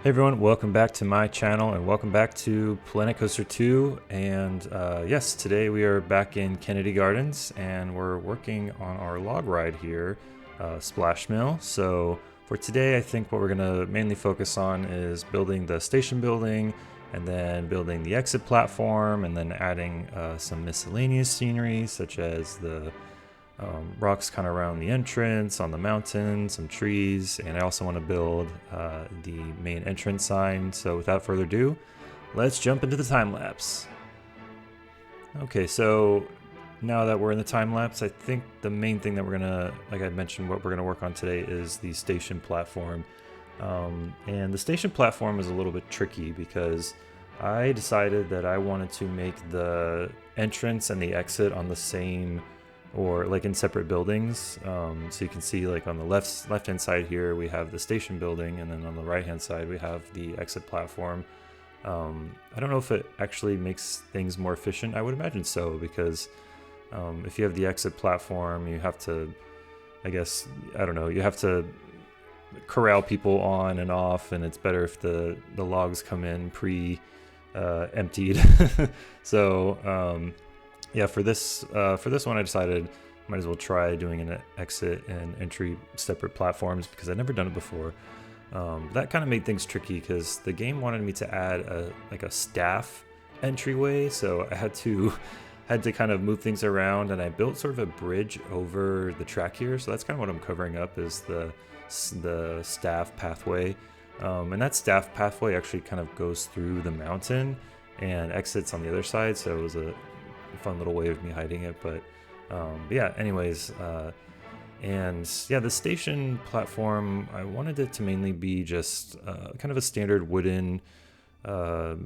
Hey everyone, welcome back to my channel and welcome back to Planet Coaster 2. And yes, today we are back in Kennedy Gardens and we're working on our log ride here, Splash Mill. So for today, I think what we're going to mainly focus on is building the station building and then building the exit platform and then adding some miscellaneous scenery such as the rocks kind of around the entrance, on the mountain, some trees, and I also want to build the main entrance sign. So without further ado, let's jump into the time lapse. Okay, so now that we're in the time lapse, I think the main thing that we're gonna, like I mentioned, what we're gonna work on today is the station platform. And the station platform is a little bit tricky because I decided that I wanted to make the entrance and the exit on the same, or like in separate buildings. So you can see like on the left hand side here we have the station building, and then on the right hand side we have the exit platform. I don't know if it actually makes things more efficient. I would imagine so, because if you have the exit platform, you have to, I guess, I don't know, you have to corral people on and off, and it's better if the logs come in emptied. So yeah, for this one, I decided might as well try doing an exit and entry separate platforms because I'd never done it before. That kind of made things tricky because the game wanted me to add a staff entryway, so I had to kind of move things around, and I built sort of a bridge over the track here. So that's kind of what I'm covering up, is the staff pathway, and that staff pathway actually kind of goes through the mountain and exits on the other side. So it was a fun little way of me hiding it, but yeah, anyways, and yeah, the station platform, I wanted it to mainly be just kind of a standard wooden I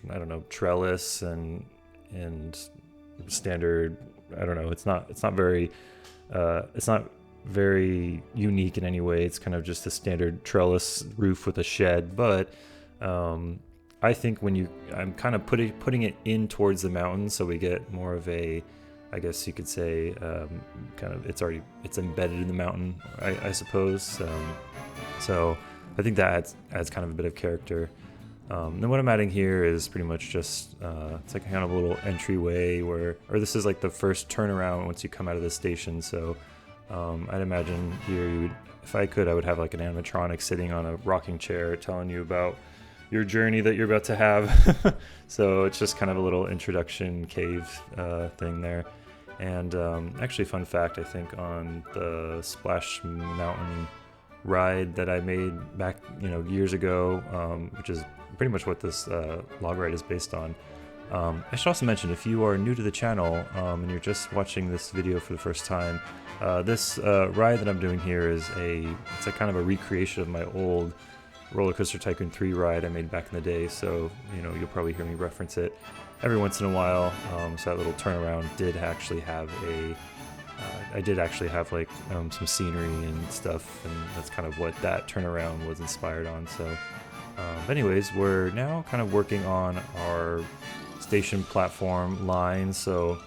don't know, trellis and standard, I don't know, it's not very unique in any way. It's kind of just a standard trellis roof with a shed, but I think I'm kind of putting it in towards the mountain, so we get more of a, I guess you could say, kind of it's embedded in the mountain, I suppose. So I think that adds kind of a bit of character. Then what I'm adding here is pretty much just it's like kind of a little entryway or this is like the first turnaround once you come out of the station. So I'd imagine here if I could, I would have like an animatronic sitting on a rocking chair telling you about your journey that you're about to have. So it's just kind of a little introduction cave thing there. And actually, fun fact, I think on the Splash Mountain ride that I made back years ago, which is pretty much what this log ride is based on. I should also mention, if you are new to the channel and you're just watching this video for the first time, this ride that I'm doing here is it's a kind of a recreation of my old Roller Coaster Tycoon 3 ride I made back in the day, so you'll probably hear me reference it every once in a while. So that little turnaround did actually have I did actually have like some scenery and stuff, and that's kind of what that turnaround was inspired on. So anyways, we're now kind of working on our station platform line. So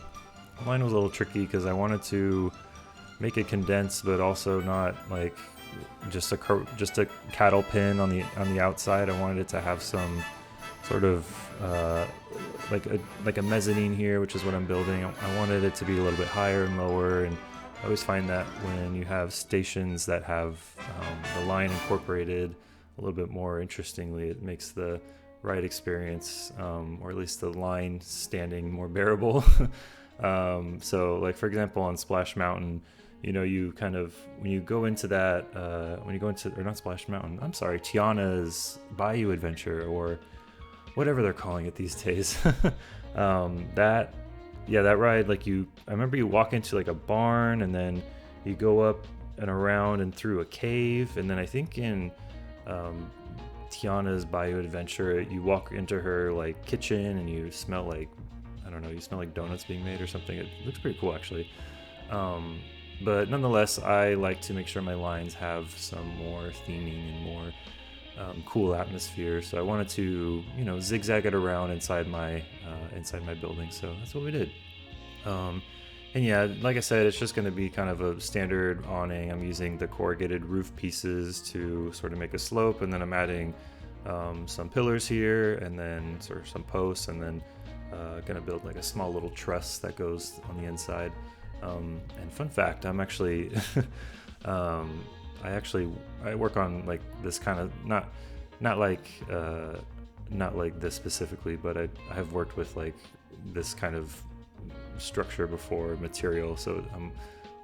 mine was a little tricky because I wanted to make it condensed, but also not like just a cattle pin on the outside. I wanted it to have some sort of like a mezzanine here, which is what I'm building. I wanted it to be a little bit higher and lower, and I always find that when you have stations that have the line incorporated a little bit more interestingly, it makes the ride experience, or at least the line standing, more bearable. So like for example on Splash Mountain, you kind of, when you go into or not Splash Mountain, I'm sorry, Tiana's Bayou Adventure, or whatever they're calling it these days. That ride, I remember you walk into like a barn, and then you go up and around and through a cave, and then I think in Tiana's Bayou Adventure, you walk into her like kitchen and you smell like, I don't know, you smell like donuts being made or something. It looks pretty cool actually. But nonetheless, I like to make sure my lines have some more theming and more cool atmosphere. So I wanted to, zigzag it around inside my building. So that's what we did. And yeah, like I said, it's just going to be kind of a standard awning. I'm using the corrugated roof pieces to sort of make a slope, and then I'm adding some pillars here, and then sort of some posts, and then gonna build like a small little truss that goes on the inside. And fun fact, I'm actually I work on like this kind of not like this specifically, but I have worked with like this kind of structure before, material. So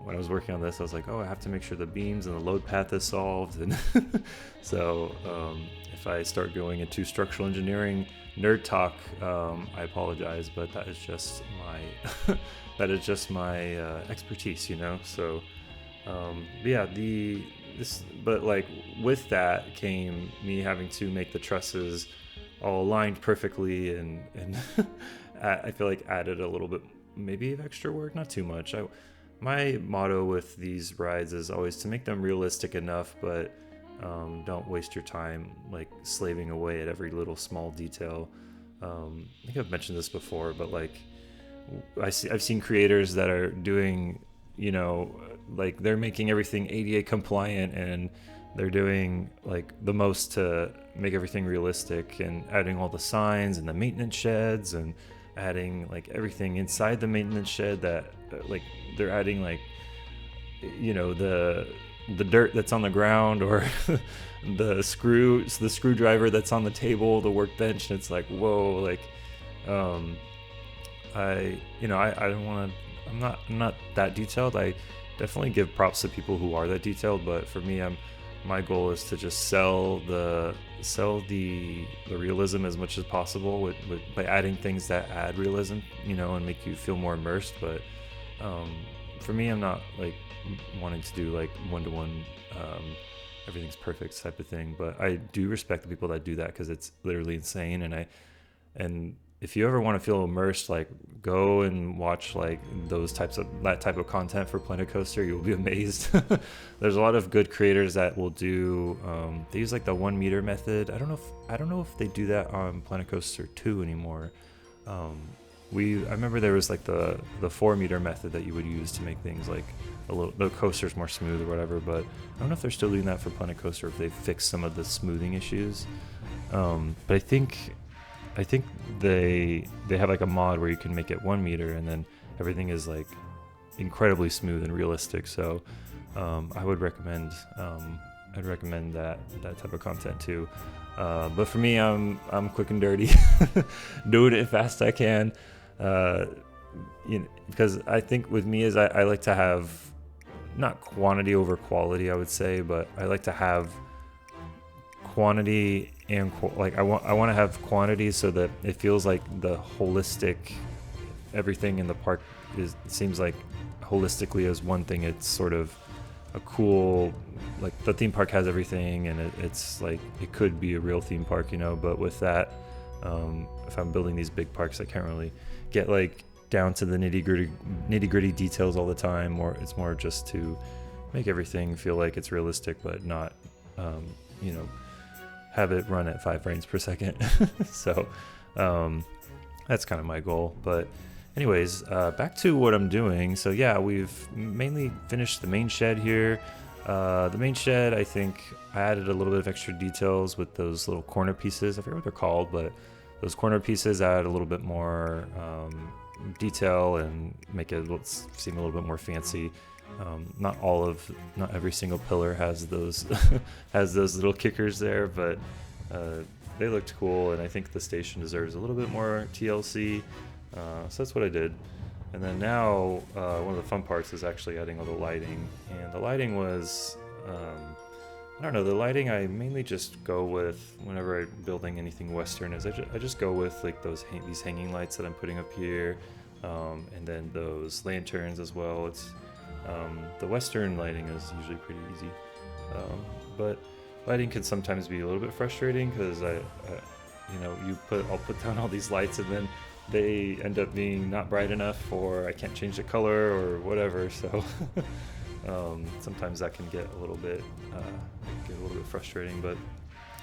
when I was working on this, I was like, oh, I have to make sure the beams and the load path is solved. And so if I start going into structural engineering nerd talk, I apologize, but that is just my my expertise, you know. So yeah, but like with that came me having to make the trusses all aligned perfectly, and I feel like added a little bit maybe of extra work, not too much. My motto with these rides is always to make them realistic enough, but don't waste your time like slaving away at every little small detail. I think I've mentioned this before, but like I've seen creators that are doing, you know, like they're making everything ADA compliant, and they're doing like the most to make everything realistic, and adding all the signs and the maintenance sheds, and adding like everything inside the maintenance shed that like they're adding like, you know, the dirt that's on the ground, or the screwdriver that's on the table, the workbench, and it's like, whoa, like I don't want to, I'm not that detailed. I definitely give props to people who are that detailed, but for me, my goal is to just sell the realism as much as possible by adding things that add realism, you know, and make you feel more immersed. But for me, I'm not like wanting to do like one-to-one everything's perfect type of thing, but I do respect the people that do that, because it's literally insane. And if you ever want to feel immersed, like go and watch like that type of content for Planet Coaster. You'll be amazed. There's a lot of good creators that will do. They use like the 1 meter method. I don't know if they do that on Planet Coaster 2 anymore. I remember there was like the 4 meter method that you would use to make things like the coaster's more smooth or whatever. But I don't know if they're still doing that for Planet Coaster, if they've fixed some of the smoothing issues. But I think they have like a mod where you can make it 1 meter, and then everything is like incredibly smooth and realistic. So I would recommend that type of content too. But for me, I'm quick and dirty, doing it as fast as I can. Because I think with me is I like to have not quantity over quality, I would say, but I like to have quantity and I want to have quantity so that it feels like the holistic, everything in the park seems like holistically as one thing. It's sort of a cool, like the theme park has everything, and it's like it could be a real theme park, you know. But with that, if I'm building these big parks, I can't really get like down to the nitty gritty details all the time, or it's more just to make everything feel like it's realistic, but not have it run at 5 frames per second. So that's kind of my goal. But anyways, back to what I'm doing. So yeah, we've mainly finished the main shed here. The main shed, I think I added a little bit of extra details with those little corner pieces. I forget what they're called, but those corner pieces add a little bit more detail and make it seem a little bit more fancy. Not every single pillar has those has those little kickers there, but they looked cool, and I think the station deserves a little bit more TLC. So that's what I did. And then now one of the fun parts is actually adding all the lighting. And the lighting was, I don't know, the lighting I mainly just go with whenever I'm building anything Western is I just go with like these hanging lights that I'm putting up here, and then those lanterns as well. It's the Western lighting is usually pretty easy, but lighting can sometimes be a little bit frustrating because I'll put down all these lights and then they end up being not bright enough, or I can't change the color or whatever. So sometimes that can get a little bit frustrating. But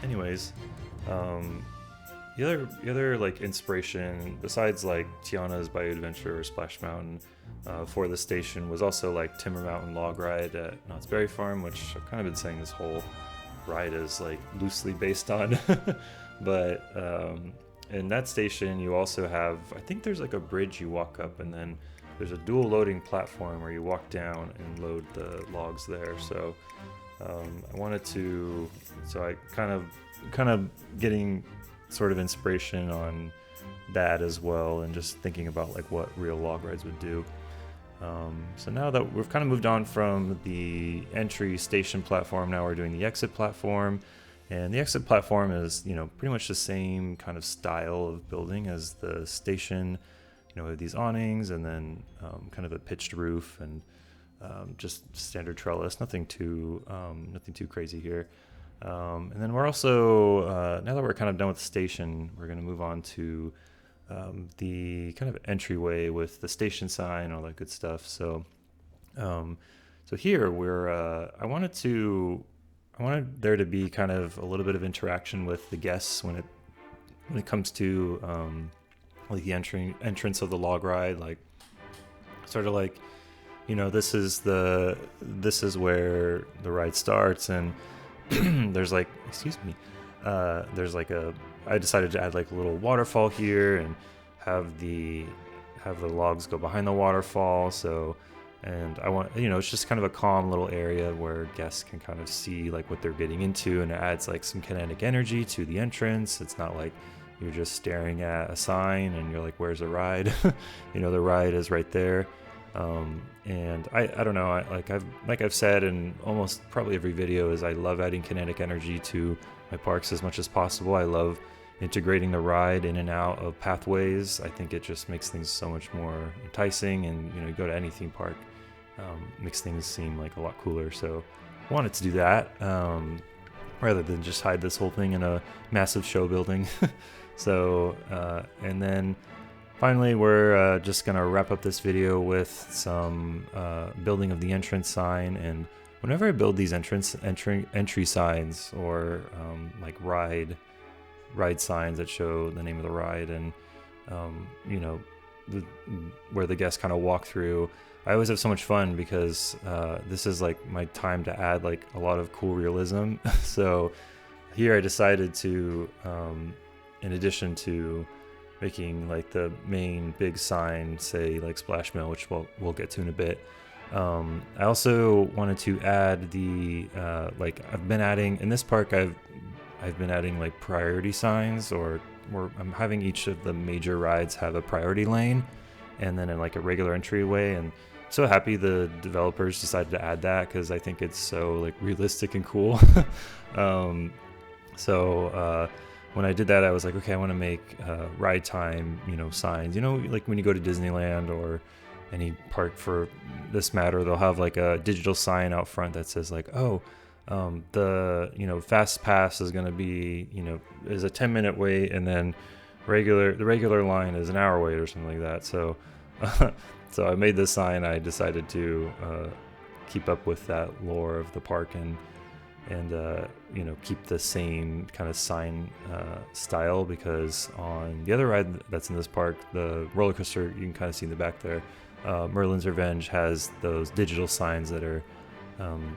anyways, the other like inspiration besides like Tiana's Bayou Adventure or Splash Mountain for the station was also like Timber Mountain Log Ride at Knott's Berry Farm, which I've kind of been saying this whole ride is like loosely based on. But in that station you also have, I think there's like a bridge you walk up, and then there's a dual loading platform where you walk down and load the logs there. So I wanted to, so I kind of getting sort of inspiration on that as well, and just thinking about like what real log rides would do. So now that we've kind of moved on from the entry station platform, now we're doing the exit platform. And the exit platform is, pretty much the same kind of style of building as the station, with these awnings, and then kind of a pitched roof, and just standard trellis, nothing too crazy here. And then we're also, now that we're kind of done with the station, we're going to move on to the kind of entryway with the station sign, all that good stuff. So, so here I wanted there to be kind of a little bit of interaction with the guests when it comes to like the entrance of the log ride, like sort of like, this is where the ride starts, and there's like, there's like I decided to add like a little waterfall here and have the logs go behind the waterfall. So, and I want, it's just kind of a calm little area where guests can kind of see like what they're getting into, and it adds like some kinetic energy to the entrance. It's not like you're just staring at a sign and you're like, where's the ride? The ride is right there. And I don't know, I've said in almost probably every video, is I love adding kinetic energy to my parks as much as possible. I love integrating the ride in and out of pathways. I think it just makes things so much more enticing, and you go to any theme park, makes things seem like a lot cooler. So I wanted to do that, rather than just hide this whole thing in a massive show building. So and then finally, we're just gonna wrap up this video with some building of the entrance sign. And whenever I build these entry signs, or like ride signs that show the name of the ride, and where the guests kind of walk through, I always have so much fun, because this is like my time to add like a lot of cool realism. So here I decided to, in addition to making like the main big sign say like Splash Mill, which we'll get to in a bit, I also wanted to add the like I've been adding in this park, I've been adding like priority signs, or I'm having each of the major rides have a priority lane, and then in like a regular entryway. And so happy the developers decided to add that, because I think it's so like realistic and cool. So when I did that, I was like, okay, I want to make ride time, signs. Like when you go to Disneyland or any park for this matter, they'll have like a digital sign out front that says like, oh, the fast pass is going to be, is a 10-minute wait, and then the regular line is an hour wait, or something like that. So so I made this sign. I decided to keep up with that lore of the park, and keep the same kind of sign style, because on the other ride that's in this park, the roller coaster, you can kind of see in the back there, Merlin's Revenge has those digital signs that are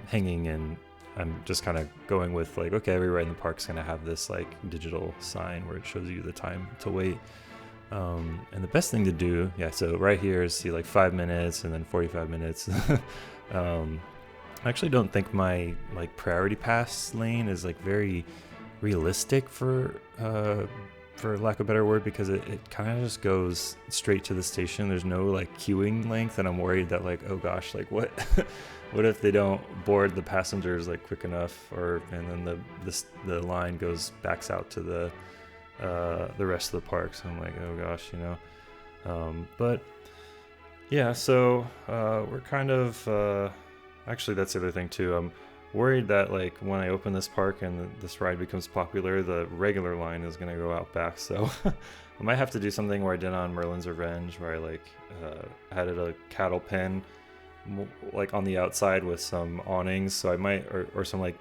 hanging, and I'm just kind of going with like, okay, every ride in the park's gonna have this like digital sign where it shows you the time to wait. And the best thing to do, so right here is see like 5 minutes and then 45 minutes. I actually don't think my like priority pass lane is like very realistic, for lack of a better word, because it kind of just goes straight to the station. There's no like queuing length, and I'm worried that like, oh gosh, like what what if they don't board the passengers like quick enough, and then the line backs out to the rest of the park. So I'm like, oh gosh, but yeah, so we're kind of actually, that's the other thing too. I'm worried that like when I open this park and this ride becomes popular, the regular line is gonna go out back. So I might have to do something where I did on Merlin's Revenge, where I like added a cattle pen like on the outside with some awnings. So I might, or some like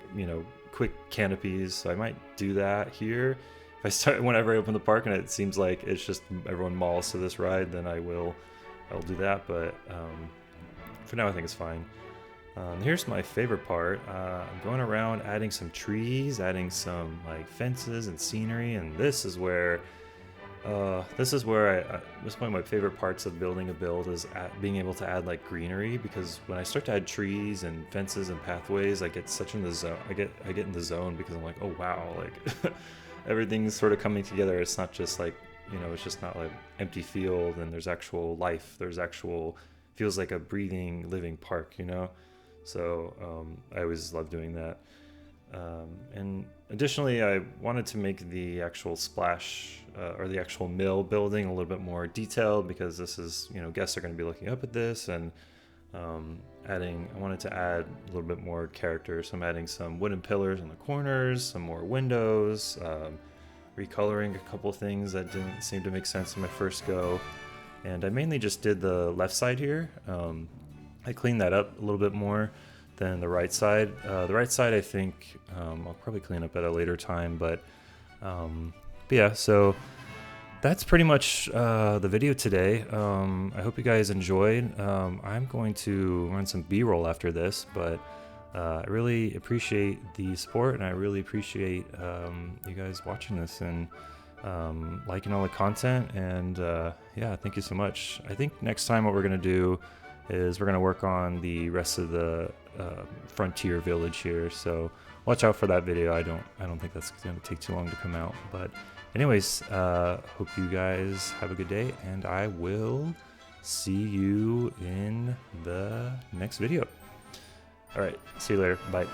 quick canopies. So I might do that here. If whenever I open the park and it seems like it's just everyone mauls to this ride, then I'll do that. But for now, I think it's fine. Here's my favorite part. I'm going around adding some trees, adding some like fences and scenery, and this is where this is one of my favorite parts of building a build is being able to add like greenery, because when I start to add trees and fences and pathways, I get such in the zone. I get in the zone because I'm like, oh wow, like everything's sort of coming together. It's not just like, it's just not like empty field, and there's actual life. There's actual feels like a breathing, living park, So I always love doing that. And additionally, I wanted to make the actual splash or the actual mill building a little bit more detailed, because this is, guests are going to be looking up at this, and I wanted to add a little bit more character. So I'm adding some wooden pillars in the corners, some more windows, recoloring a couple things that didn't seem to make sense in my first go. And I mainly just did the left side here. I cleaned that up a little bit more than the right side. The right side, I think I'll probably clean up at a later time, but yeah, so that's pretty much the video today. I hope you guys enjoyed. I'm going to run some B-roll after this, but I really appreciate the support, and I really appreciate you guys watching this and liking all the content. And yeah, thank you so much. I think next time what we're going to do is we're going to work on the rest of the frontier village here, so watch out for that video. I don't think that's going to take too long to come out, but anyways, hope you guys have a good day, and I will see you in the next video. All right, see you later. Bye.